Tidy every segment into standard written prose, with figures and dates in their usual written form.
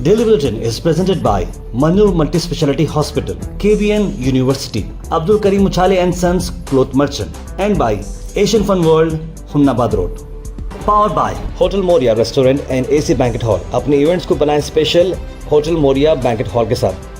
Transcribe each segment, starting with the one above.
Daily Bulletin is presented by Manur Multi-Speciality Hospital, KBN University, Abdul Karim Uchale and Sons Cloth Merchant, and by Asian Fun World, Hunnabad Road. Powered by Hotel Moria Restaurant and AC Banquet Hall. अपने events को बनाएं special hotel Maurya banquet hall के साथ।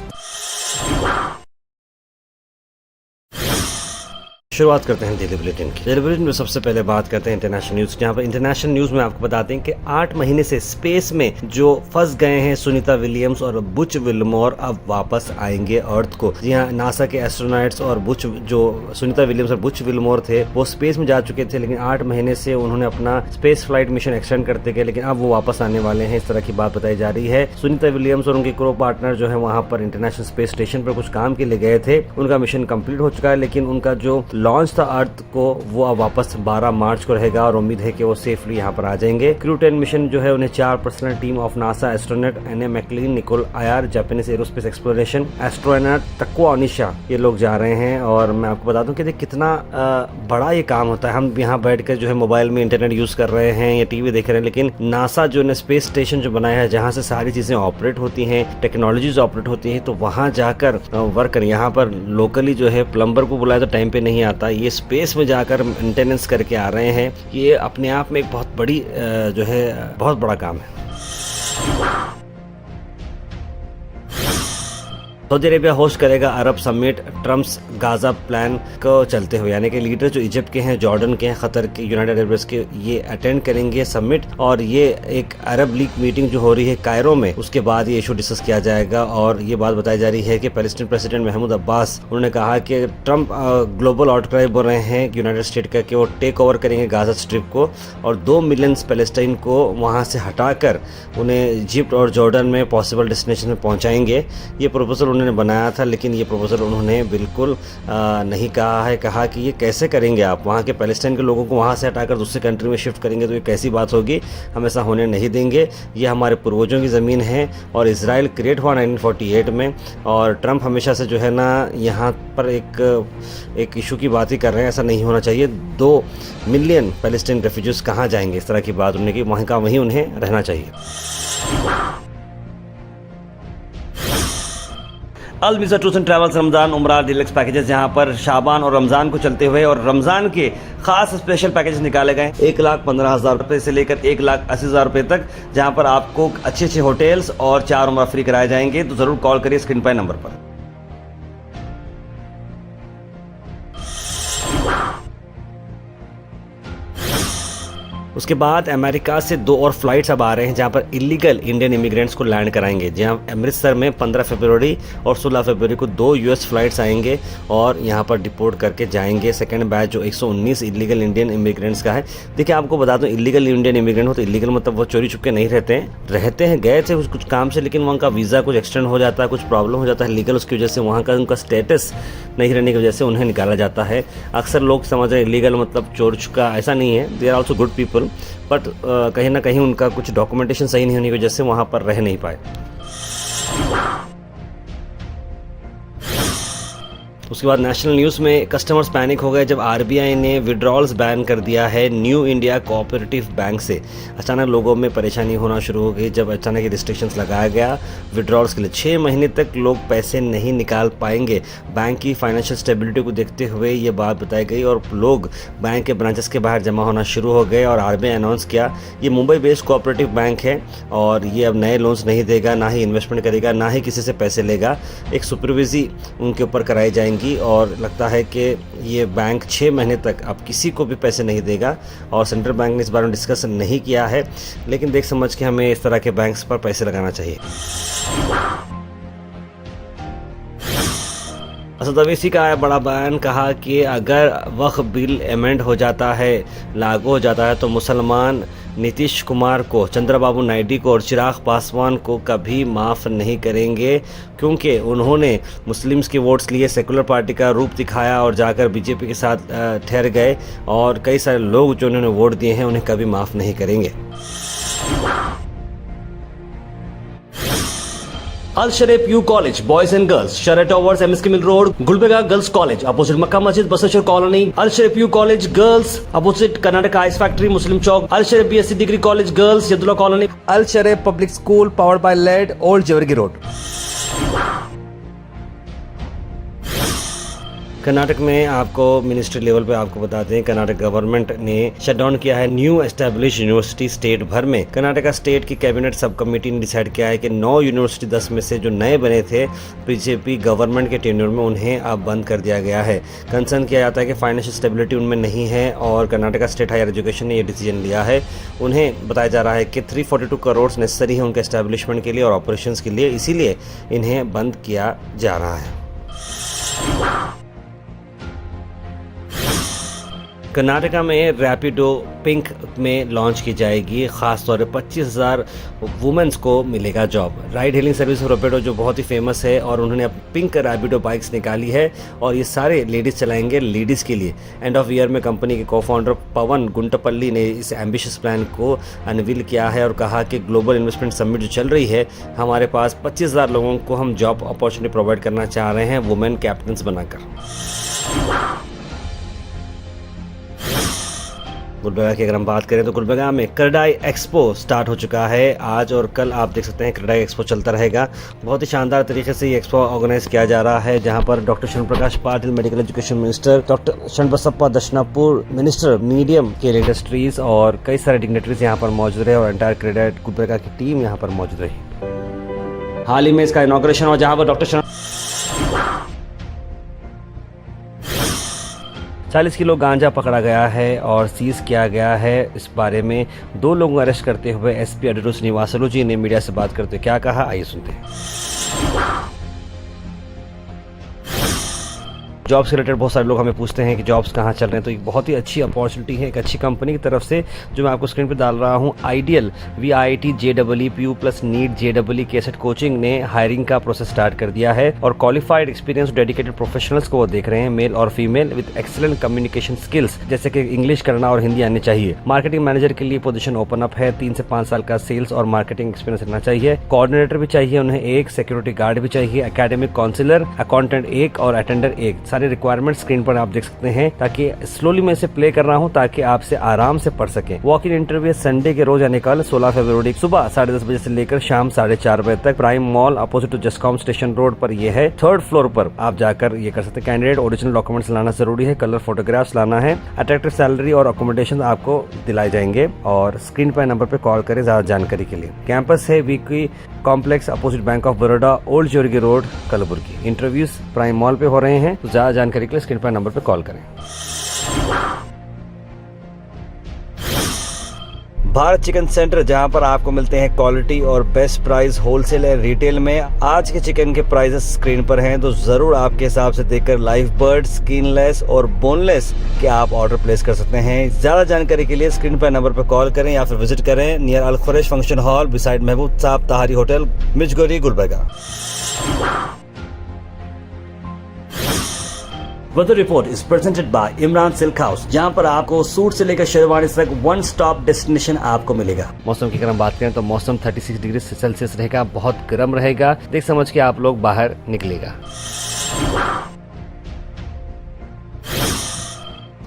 शुरुआत करते हैं daily bulletin की। Daily bulletin में सबसे पहले बात करते हैं इंटरनेशनल न्यूज, जहां पर इंटरनेशनल न्यूज में आपको बताते हैं कि 8 महीने से स्पेस में जो फंस गए हैं सुनीता विलियम्स और बुच विल्मोर अब वापस आएंगे अर्थ को। जी हाँ, नासा के एस्ट्रोनॉट्स और जो सुनीता विलियम्स और बुच विल्मोर थे वो स्पेस में जा चुके थे, लेकिन 8 महीने से उन्होंने अपना स्पेस फ्लाइट मिशन एक्सटेंड करते गए, लेकिन अब वो वापस आने वाले हैं, इस तरह की बात बताई जा रही है। सुनीता विलियम्स और उनके क्रू पार्टनर जो है वहां पर इंटरनेशनल स्पेस स्टेशन पर कुछ काम के लिए गए थे। उनका मिशन कंप्लीट हो चुका है, लेकिन उनका जो लॉन्च था अर्थ को वो अब वापस 12 मार्च को रहेगा और उम्मीद है कि वो सेफली यहाँ पर आ जाएंगे। क्रू 10 मिशन जो है उन्हें 4 personal team of NASA astronaut Anne McClain, Nicole Ayers, Japanese aerospace exploration astronaut Takuya Onishi, ये लोग जा रहे हैं। और मैं आपको बता दूं कि कितना बड़ा ये काम होता है। हम यहाँ बैठकर जो है मोबाइल में इंटरनेट यूज कर रहे हैं या टीवी देख रहे हैं, लेकिन नासा जो है स्पेस स्टेशन जो बनाया है जहाँ से सारी चीजें ऑपरेट होती हैं, टेक्नोलॉजीज ऑपरेट होती है, तो वहाँ जाकर वर्क करें। यहाँ पर लोकली जो है प्लम्बर को बुलाया तो टाइम पे नहीं आता, ये स्पेस में जाकर मेंटेनेंस करके आ रहे हैं। ये अपने आप में एक बहुत बड़ी जो है बहुत बड़ा काम है। सऊदी अरेबिया होस्ट करेगा अरब समिट, ट्रम्प्स गाजा प्लान को चलते हुए, यानी कि लीडर जो इजिप्ट के हैं, जॉर्डन के हैं, कतर के, यूनाइटेड अरब एमिरेट्स के, ये अटेंड करेंगे समिट। और ये एक अरब लीग मीटिंग जो हो रही है कायरो में, उसके बाद ये इशू डिस्कस किया जाएगा। और ये बात बताई जा रही है कि पैलेस्टीन प्रेसिडेंट महमूद अब्बास उन्होंने कहा कि ट्रम्प ग्लोबल आउटक्राई बोल रहे हैं यूनाइटेड स्टेट का कि वो टेक ओवर करेंगे गाजा स्ट्रिप को और 2 मिलियन पैलेस्टाइन को वहाँ से हटाकर उन्हें इजिप्ट और जॉर्डन में पॉसिबल डेस्टिनेशन में पहुँचाएंगे। ये प्रपोजल उन्होंने बनाया था, लेकिन ये प्रपोजल उन्होंने बिल्कुल नहीं कहा कि ये कैसे करेंगे आप, वहाँ के पैलेस्टाइन के लोगों को वहाँ से हटाकर दूसरी कंट्री में शिफ्ट करेंगे तो ये कैसी बात होगी, हम ऐसा होने नहीं देंगे। ये हमारे पूर्वजों की ज़मीन है और इजराइल क्रिएट हुआ 1948 में। और ट्रंप हमेशा से जो है ना यहाँ पर एक इशू की बात ही कर रहे हैं, ऐसा नहीं होना चाहिए। 2 मिलियन पैलेस्टाइन रेफ्यूजीज कहाँ जाएंगे, इस तरह की बात उन्होंने की, वहीं का वहीं उन्हें रहना चाहिए। Al visa tours and travels Ramzan Umrah deluxe packages, जहां पर शाबान और रमज़ान को चलते हुए और रमज़ान के खास स्पेशल पैकेजेस निकाले गए 1,15,000 रुपये से लेकर 1,80,000 रुपये तक, जहां पर आपको अच्छे होटल्स और 4 उमरा फ्री कराए जाएंगे। तो ज़रूर कॉल करिए स्क्रीन पर नंबर पर। उसके बाद अमेरिका से 2 और फ्लाइट्स अब आ रहे हैं जहां पर इलीगल इंडियन इमिग्रेंट्स को लैंड कराएंगे। जहां अमृतसर में 15 फरवरी और 16 फरवरी को 2 यूएस फ्लाइट्स आएंगे और यहां पर डिपोर्ट करके जाएंगे। सेकंड बैच जो 119 इलीगल इंडियन इमिग्रेंट्स का है। देखिए, आपको बता दूं, इलीगल इंडियन इमिग्रेंट हो तो इलीगल मतलब वो चोरी छुपके नहीं रहते हैं, गए थे कुछ काम से, लेकिन वहाँ का वीज़ा कुछ एक्सटेंड हो जाता है, कुछ प्रॉब्लम हो जाता है लीगल, उसकी वजह से वहाँ का उनका स्टेटस नहीं रहने की वजह से उन्हें निकाला जाता है। अक्सर लोग समझ रहे हैं इलीगल मतलब चोर छुपका, ऐसा नहीं है। They are also good people, but कहीं ना कहीं उनका कुछ डॉक्यूमेंटेशन सही नहीं होने की वजह से वहाँ पर रह नहीं पाए। उसके बाद नेशनल न्यूज़ में कस्टमर्स पैनिक हो गए जब आरबीआई ने विड्रॉल्स बैन कर दिया है न्यू इंडिया कोऑपरेटिव बैंक से। अचानक लोगों में परेशानी होना शुरू हो गई जब अचानक ये रिस्ट्रिक्शंस लगाया गया विड्रॉल्स के लिए। 6 महीने तक लोग पैसे नहीं निकाल पाएंगे। बैंक की फाइनेंशियल स्टेबिलिटी को देखते हुए ये बात बताई गई और लोग बैंक के ब्रांचेस के बाहर जमा होना शुरू हो गए। और आरबीआई अनाउंस किया, ये मुंबई बेस्ड कोऑपरेटिव बैंक है और ये अब नए लोन्स नहीं देगा, ना ही इन्वेस्टमेंट करेगा, ना ही किसी से पैसे लेगा। एक सुपरविजी उनके ऊपर कराई जाएंगी और लगता है कि ये बैंक 6 महीने तक अब किसी को भी पैसे नहीं देगा। और सेंट्रल बैंक ने इस बारे में डिस्कस नहीं किया है, लेकिन देख समझ के हमें इस तरह के बैंक्स पर पैसे लगाना चाहिए। असद अवैसी का आया बड़ा बयान, कहा कि अगर वक्फ बिल अमेंड हो जाता है, लागू हो जाता है, तो मुसलमान नीतीश कुमार को, चंद्रबाबू नायडू को और चिराग पासवान को कभी माफ़ नहीं करेंगे, क्योंकि उन्होंने मुस्लिम्स के वोट्स लिए, सेकुलर पार्टी का रूप दिखाया और जाकर बीजेपी के साथ ठहर गए। और कई सारे लोग जो उन्होंने वोट दिए हैं उन्हें कभी माफ़ नहीं करेंगे। Al Sharif U College, Boys and Girls, Sheraton Towers, MSK Mill Road, Gulbega Girls College, opposite Makkah Masjid, Basashar Colony. Al Sharif U College Girls, opposite Karnataka Ice Factory, Muslim Chowk. Al Sharif BSc Degree College Girls, Yadullah Colony. Al Sharif Public School, powered by LED, Old Jawargi Road. Karnataka में आपको ministry level पे आपको बता दें, Karnataka government ने shutdown किया है new establish university state भर में। कर्नाटका स्टेट की कैबिनेट सब कमेटी ने डिसाइड किया है कि 9 यूनिवर्सिटी 10 में से जो नए बने थे बीजेपी गवर्नमेंट के टेन्योर में, उन्हें अब बंद कर दिया गया है। कंसर्न किया जाता है कि फाइनेंशियल स्टेबिलिटी उनमें नहीं है और कर्नाटका स्टेट हायर एजुकेशन ने ये डिसीजन लिया है। उन्हें बताया जा रहा है कि 342 करोड़ नेसेसरी है उनके एस्टैब्लिशमेंट के लिए और ऑपरेशंस के लिए, इसीलिए इन्हें बंद किया जा रहा है। कर्नाटका में रैपिडो पिंक में लॉन्च की जाएगी। खासतौर पर 25,000 वुमेन्स को मिलेगा job. Ride hailing service Rapido जो बहुत ही फेमस है और उन्होंने अब पिंक रैपिडो बाइक्स निकाली है और ये सारे लेडीज़ चलाएंगे लेडीज़ के लिए। एंड ऑफ ईयर में कंपनी के को फाउंडर पवन गुंटपल्ली ने इस एम्बिशियस प्लान को अनवील किया है और कहा कि ग्लोबल इन्वेस्टमेंट समिट जो चल रही है, हमारे पास 25,000 लोगों को हम जॉब अपॉर्चुनिटी प्रोवाइड करना चाह रहे हैं वुमेन कैप्टन्स बनाकर। गुलबर्गा की अगर हम बात करें तो गुलबर्गा में क्रेडाई एक्सपो स्टार्ट हो चुका है। आज और कल आप देख सकते हैं क्रेडाई एक्सपो चलता रहेगा। बहुत ही शानदार तरीके से ये एक्सपो ऑर्गेनाइज किया जा रहा है, जहां पर doctor Sharan Prakash Patil medical education minister, doctor Sharanabasappa Darshanapur minister medium scale industries और कई सारे डिग्नेटरीज यहाँ पर मौजूद रहे और एंटायर क्रेडाई गुलबर्गा की टीम यहाँ पर मौजूद रही। हाल ही में इसका इनॉग्रेशन हुआ जहाँ पर डॉक्टर शरण 40 किलो गांजा पकड़ा गया है और सीज किया गया है। इस बारे में 2 लोगों को अरेस्ट करते हुए एसपी अडूरू श्रीनिवासलू जी ने मीडिया से बात करते हुए क्या कहा, आइए सुनते हैं। जॉब्स के रिलेटेड बहुत सारे लोग हमें पूछते हैं कि जॉब्स कहाँ चल रहे हैं, तो एक बहुत ही अच्छी अपॉर्चुनिटी है एक अच्छी कंपनी की तरफ से जो मैं आपको स्क्रीन पे डाल रहा हूँ। Ideal VIT JEE PU plus NEET JEE KCET coaching ने हायरिंग का प्रोसेस स्टार्ट कर दिया है और क्वालिफाइड एक्सपीरियंस डेडिकेटेड प्रोफेशनल्स को वो देख रहे हैं, मेल और female with excellent communication skills, जैसे कि इंग्लिश करना और हिंदी आनी चाहिए। मार्केटिंग मैनेजर के लिए पोजीशन ओपन अप है। 3 से 5 साल का सेल्स और मार्केटिंग एक्सपीरियंस रहना चाहिए। कोऑर्डिनेटर भी चाहिए उन्हें 1, सिक्योरिटी गार्ड भी चाहिए, एकेडमिक काउंसलर, अकाउंटेंट 1 और अटेंडर 1। सारे रिक्वायरमेंट स्क्रीन पर आप देख सकते हैं। ताकि स्लोली मैं इसे प्ले कर रहा हूं ताकि आपसे आराम से पढ़ सकें। वॉक इन इंटरव्यू संडे के रोज यानी कल 16 फरवरी सुबह 10:30 बजे से लेकर शाम 4:30 बजे तक प्राइम मॉल अपोजिट टू जसकॉम स्टेशन रोड पर यह है। 3rd फ्लोर पर आप जाकर ये कर सकते हैं। कैंडिडेट ओरिजिनल डॉक्यूमेंट्स लाना जरूरी है, कलर फोटोग्राफ्स लाना है। अट्रैक्टिव सैलरी और अकोमोडेशन आपको दिलाए जाएंगे और स्क्रीन पर नंबर पर कॉल करें ज्यादा जानकारी के लिए। कैंपस है वीकी complex opposite bank of Baroda, old Jewargi road, Kalaburagi. Interviews prime mall पे हो रहे हैं, तो ज्यादा जानकारी के लिए स्क्रीन पर नंबर पे कॉल करें। भारत चिकन सेंटर, जहां पर आपको मिलते हैं क्वालिटी और best price wholesale and retail में। आज के चिकन के प्राइसेस स्क्रीन पर हैं, तो जरूर आपके हिसाब से देखकर लाइव बर्ड, स्किनलेस और बोनलेस के आप ऑर्डर प्लेस कर सकते हैं। ज्यादा जानकारी के लिए स्क्रीन पर नंबर पर कॉल करें या फिर विजिट करें near Al Quraish function hall beside Mehboob Sahab Tahari hotel, मिचगोरी, Gulbarga. Weather report is presented by Imran silk house, जहां पर आपको सूट से लेकर शेरवानी तक वन स्टॉप डेस्टिनेशन आपको मिलेगा। मौसम की अगर हम बात करें तो मौसम 36 डिग्री सेल्सियस रहेगा, बहुत गर्म रहेगा। देख समझ के आप लोग बाहर निकलेगा।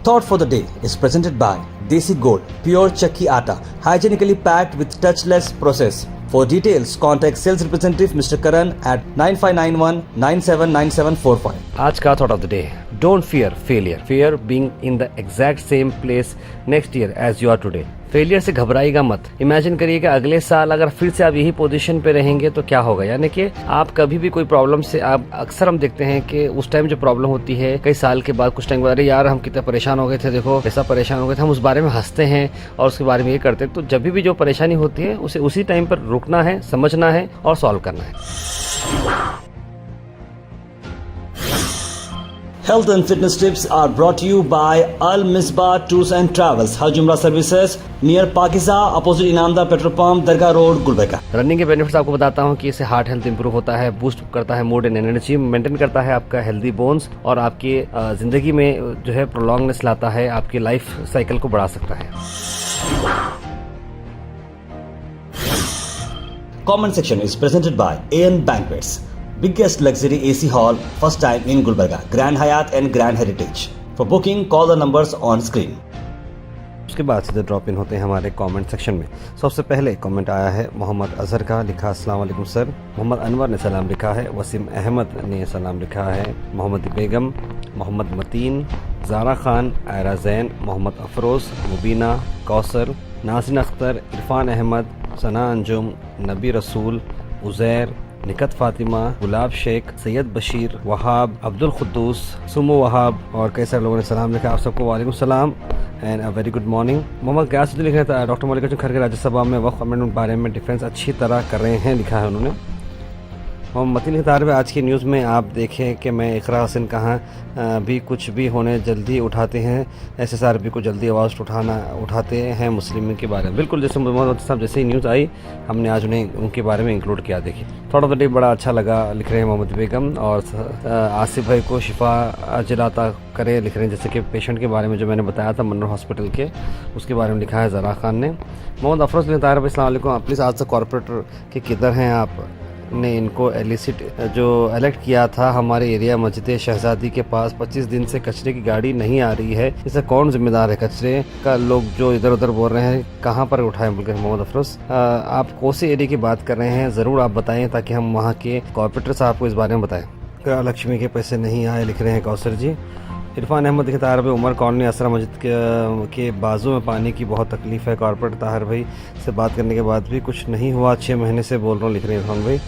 Thought for the day is presented by Desi Gold, pure chakki atta, hygienically packed with touchless process. For details, contact sales representative Mr. Karan at 9591 979745. आज का thought of the day: Don't fear failure. Fear being in the exact same place next year as you are today. Failure से घबराइएगा मत। Imagine करिए कि अगले साल अगर फिर से आप यही पोजीशन पे रहेंगे तो क्या होगा। यानी कि आप कभी भी कोई प्रॉब्लम से, आप अक्सर हम देखते हैं कि उस टाइम जो प्रॉब्लम होती है कई साल के बाद, कुछ टाइम बाद, अरे यार हम कितने परेशान हो गए थे, देखो ऐसा परेशान हो गए थे, हम उस बारे में हंसते हैं और उसके बारे में ये करते हैं। तो जब भी जो परेशानी होती है उसे उसी टाइम पर रुकना है, समझना है और सॉल्व करना है। Health and fitness tips are brought to you by Al Misbah Tours and Travels, Hajj Umrah Services, near Pakiza, opposite Inamda Petrol Pump, Dargah Road, Gulbarga। Running के बेनिफिट्स आपको बताता हूँ कि इससे हार्ट हेल्थ इंप्रूव होता है, boost करता है मूड एंड एनर्जी, मेंटेन करता है आपका हेल्दी बोन्स और आपकी जिंदगी में जो है प्रोलॉन्गनेस लाता है, आपकी लाइफ साइकिल को बढ़ा सकता है। Comment section is presented by AN Banquets, biggest luxury AC hall, first time in Gulbarga, Grand Hyatt and Grand Heritage. For booking, call the numbers on screen. उसके बाद सीधे ड्रॉप इन होते हैं हमारे कमेंट सेक्शन में। सबसे पहले comment आया है मोहम्मद अजहर का, लिखा अस्सलाम वालेकुम सर। मोहम्मद अनवर ने सलाम लिखा है। वसीम अहमद ने सलाम लिखा है। मोहम्मद बेगम, मोहम्मद मतीन, ज़ारा खान, आयरा जैन, मोहम्मद अफरोज़, मुबीना, कौसर, नासिन अख्तर, इरफान अहमद, सना अंजुम, नबी रसूल, उज़ैर, निकत फातिमा, गुलाब शेख, सैयद बशीर, वहाब, अब्दुल खुद्दूस, सुमो वहाब और कई सारे लोगों ने सलाम लिखा। आप सबको वालेकुम सलाम and a very good morning. Mohammad Gayasuddin लिख रहे थे डॉक्टर मल्लिकार्जुन खड़गे राज्यसभा में वक्फ अमेंडमेंट बारे में डिफेंस अच्छी तरह कर रहे हैं, लिखा है उन्होंने। और मतीन खतार में आज की न्यूज़ में आप देखें कि मैं इकरा हसन कहाँ भी कुछ भी होने जल्दी उठाते हैं, SSR भी को जल्दी आवाज़ उठाते हैं मुस्लिम के बारे में। बिल्कुल जैसे मोहम्मद साहब जैसे ही न्यूज़ आई हमने आज उन्हें उनके बारे में इंक्लूड किया। देखिए थोड़ा तो बड़ा अच्छा लगा, लिख रहे हैं मोहम्मद बेगम। और आसिफ भाई को शिफा जिलाता करे, लिख रहे हैं जैसे कि पेशेंट के बारे में जो मैंने बताया था मनोर हॉस्पिटल के, उसके बारे में लिखा है ज़रा खान ने। मोहम्मद अफरोज़ ने ताहिर भाई अस्सलाम वालेकुम, प्लीज़ आज से कॉर्पोरेटर के किधर हैं आप ने इनको एलिसिट जो इलेक्ट किया था हमारे एरिया मस्जिद शहजादी के पास 25 दिन से कचरे की गाड़ी नहीं आ रही है, इससे कौन जिम्मेदार है? कचरे का लोग जो इधर उधर बोल रहे हैं कहाँ पर उठाएं? बोल मोहम्मद अफरोज आप कौन से एरिया की बात कर रहे हैं, ज़रूर आप बताएं ताकि हम वहाँ के कॉर्पोरेटर साहब को इस बारे में बताएं। लक्ष्मी के पैसे नहीं आए, लिख रहे हैं कौसर जी। इरफान अहमद के ताहिर भाई उमर कॉलोनी असरा मस्जिद के बाजू में पानी की बहुत तकलीफ़ है, कॉर्पोरेट ताहिर भाई से बात करने के बाद भी कुछ नहीं हुआ, 6 महीने से बोल रहा हूँ, लिख रहे हैं इरफान भाई।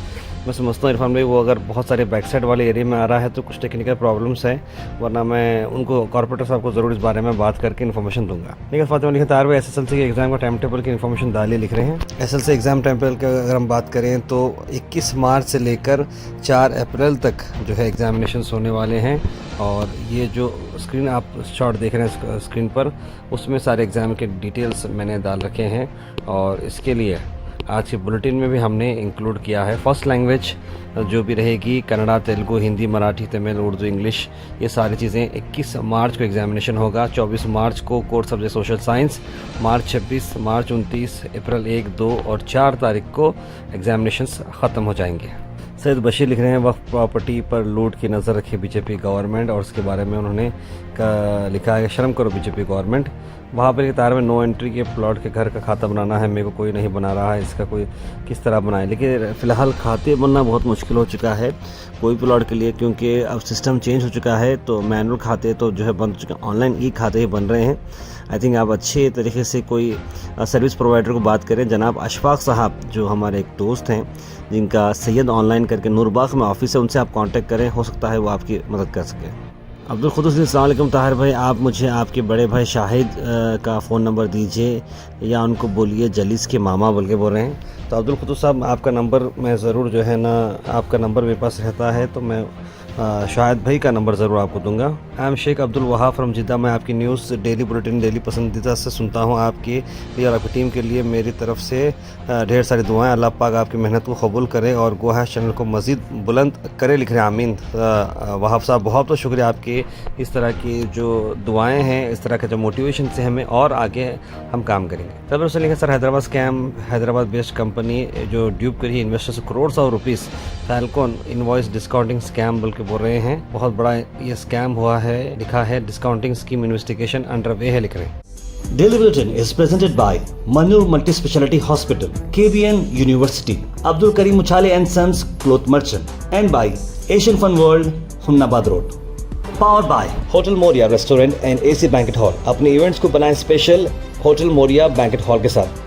मैं समझता हूँ इरफान भाई वो अगर बहुत सारे बैक साइड वाले एरिया में आ रहा है तो कुछ टेक्निकल प्रॉब्लम्स है, वरना मैं उनको कॉर्पोरेटर साहब को ज़रूर इस बारे में बात करके इन्फॉर्मेशन दूंगा। लेकिन फातिमा लिखा तार भाई SSLC के एग्ज़ाम का टाइम टेबल की इन्फॉर्मेशन डालिए, लिख रहे हैं। SSLC एग्ज़ाम टाइम टेबल का अगर हम बात करें तो 21 मार्च से लेकर 4 अप्रैल तक जो है एग्ज़ामिनेशन होने वाले हैं। और ये जो स्क्रीन आप शॉट देख रहे हैं स्क्रीन पर, उसमें सारे एग्ज़ाम के डिटेल्स मैंने डाल रखे हैं। और इसके लिए आज के बुलेटिन में भी हमने इंक्लूड किया है फर्स्ट लैंग्वेज जो भी रहेगी, कन्नड़ा, तेलुगु, हिंदी, मराठी, तमिल, उर्दू, इंग्लिश, ये सारी चीज़ें। 21 मार्च को एग्जामिनेशन होगा, 24 मार्च को कोर सब्जेक्ट सोशल साइंस, मार्च 26, मार्च 29, अप्रैल 1, 2 और 4 तारीख को एग्जामिनेशंस ख़त्म हो जाएंगे। सैयद बशीर लिख रहे हैं वक्फ प्रॉपर्टी पर लूट की नज़र रखे बीजेपी गवर्नमेंट, और उसके बारे में उन्होंने लिखा है शर्म करो बीजेपी गवर्नमेंट। वहाँ पर तार में नो एंट्री के प्लॉट के घर का खाता बनाना है, मेरे को कोई नहीं बना रहा है, इसका कोई किस तरह बनाए। लेकिन फ़िलहाल खाते बनना बहुत मुश्किल हो चुका है कोई प्लॉट के लिए, क्योंकि अब सिस्टम चेंज हो चुका है। तो मैनुअल खाते तो जो है बन चुके हैं, ऑनलाइन ई खाते ही बन रहे हैं। आई थिंक आप अच्छे तरीके से कोई सर्विस प्रोवाइडर को बात करें। जनाब अशफाक साहब जो हमारे एक दोस्त हैं जिनका सैयद ऑनलाइन करके नूरबाग में ऑफिस है, उनसे आप कांटेक्ट करें, हो सकता है वो आपकी मदद कर सके। अब्दुल खुद्दूस अस्सलाम वालेकुम ताहिर भाई, आप मुझे आपके बड़े भाई शाहिद का फ़ोन नंबर दीजिए या उनको बोलिए जलीस के मामा बोल के बोल रहे हैं। तो अब्दुल खुद्दूस साहब आपका नंबर मैं ज़रूर जो है ना, आपका नंबर मेरे पास रहता है तो मैं शाहिद भाई का नंबर ज़रूर आपको दूंगा। I am Sheikh Abdul Wahab from Jeddah. मैं आपकी न्यूज़ डेली बुलेटिन डेली पसंदीदा से सुनता हूँ। आपके लिए और आपकी टीम के लिए मेरी तरफ से ढेर सारी दुआएं। अल्लाह पाक आपकी मेहनत को कबूल करे और गो है चैनल को मज़ीद बुलंद करे, लिख रहे हैं आमीन। वहाब साहब बहुत बहुत शुक्रिया आपके, इस तरह की जो दुआएँ हैं, इस तरह का जो मोटिवेशन से हमें और आगे हम काम करेंगे। तब उसने लिखा sir Hyderabad scam, Hyderabad based company जो ड्यूब करी investors crore of rupees, Falcon invoice discounting scam बोल के बोल रहे हैं। बहुत बड़ा ये स्कैम हुआ है, लिखा है discounting scheme investigation under way है, लिख रहे हैं। Daily Bulletin is presented by Manur Multi-Speciality Hospital, KBN University, Abdul Karim Uchale and Sons Cloth Merchant, and by Asian Fun World, Hunnabad Road. Powered by Hotel Moria Restaurant and AC Banquet Hall. अपने events को बनाएं special hotel Maurya banquet hall के साथ।